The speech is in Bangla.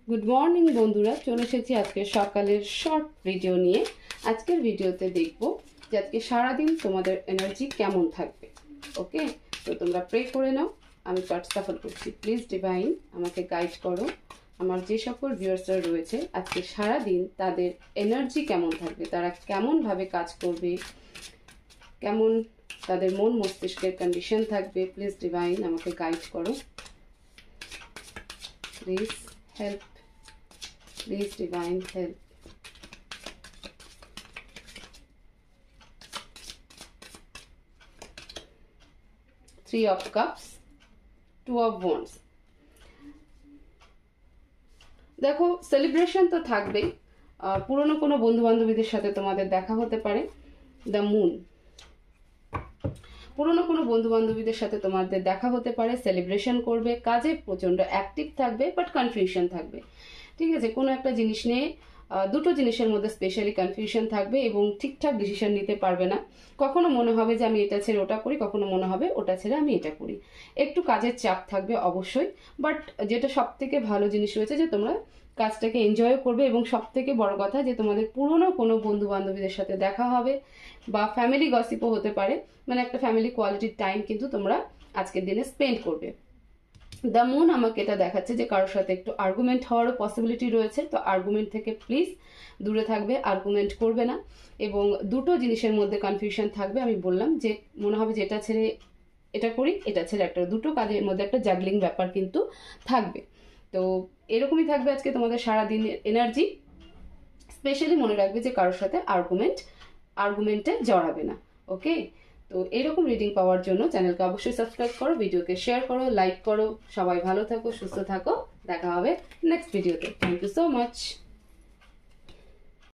গুড মর্নিং বন্ধুরা, চলে এসেছি আজকে সকালের শর্ট ভিডিও নিয়ে। আজকের ভিডিওতে দেখব যে আজকে সারাদিন তোমাদের এনার্জি কেমন থাকবে। ওকে, তো তোমরা প্রে করে নাও। আমি কার্ড সাফল করছি। প্লিজ ডিভাইন আমাকে গাইড করো। আমার যে সকল ভিউয়ার্সরা রয়েছে আজকে সারাদিন তাদের এনার্জি কেমন থাকবে, তারা কেমনভাবে কাজ করবে, কেমন তাদের মন মস্তিষ্কের কন্ডিশন থাকবে। প্লিজ ডিভাইন আমাকে গাইড করো। Please help, please divine help. Three of cups, two of wands. দেখো, সেলিব্রেশন তো থাকবেই। পুরনো কোনো বন্ধু বান্ধবীদের সাথে তোমাদের দেখা হতে পারে। দ্য মুন, পুরনো কোনো বন্ধু বান্ধবীদের সাথে তোমাদের দেখা হতে পারে, সেলিব্রেশন করবে, কাজে প্রচণ্ড অ্যাক্টিভ থাকবে, বাট কনফিউশন থাকবে। ঠিক আছে, কোনো একটা জিনিস নিয়ে দুটো জিনিসের মধ্যে স্পেশালি কনফিউশন থাকবে এবং ঠিকঠাক ডিসিশন নিতে পারবে না। কখনো মনে হবে যে আমি এটা ছেড়ে ওটা করি, কখনো মনে হবে ওটা ছেড়ে আমি এটা করি। একটু কাজের চাপ থাকবে অবশ্যই, বাট যেটা সব থেকে ভালো জিনিস রয়েছে যে তোমরা কাজটাকে এনজয়ও করবে এবং সব থেকে বড় কথা যে তোমাদের পুরনো কোনো বন্ধু বান্ধবীদের সাথে দেখা হবে বা ফ্যামিলি গসিপও হতে পারে। মানে একটা ফ্যামিলি কোয়ালিটির টাইম কিন্তু তোমরা আজকের দিনে স্পেন্ড করবে। দ্য মুন আমাকে এটা দেখাচ্ছে যে কারোর সাথে একটু আর্গুমেন্ট হওয়ারও পসিবিলিটি রয়েছে। তো আর্গুমেন্ট থেকে প্লিজ দূরে থাকবে, আর্গুমেন্ট করবে না। এবং দুটো জিনিসের মধ্যে কনফিউশন থাকবে। আমি বললাম যে মনে হবে যে এটা ছেড়ে এটা করি, এটা ছেড়ে একটা, দুটো কাজের মধ্যে একটা জাগলিং ব্যাপার কিন্তু থাকবে। তো এরকমই থাকবে আজকে তোমাদের সারাদিনের এনার্জি। স্পেশালি মনে রাখবে যে কারোর সাথে আর্গুমেন্টে জড়াবে না। ওকে, তো এরকম রিডিং পাওয়ার জন্য চ্যানেলকে অবশ্যই সাবস্ক্রাইব করো, ভিডিওকে শেয়ার করো, লাইক করো। সবাই ভালো থাকো, সুস্থ থাকো। দেখা হবে নেক্সট ভিডিওতে। Thank you so much.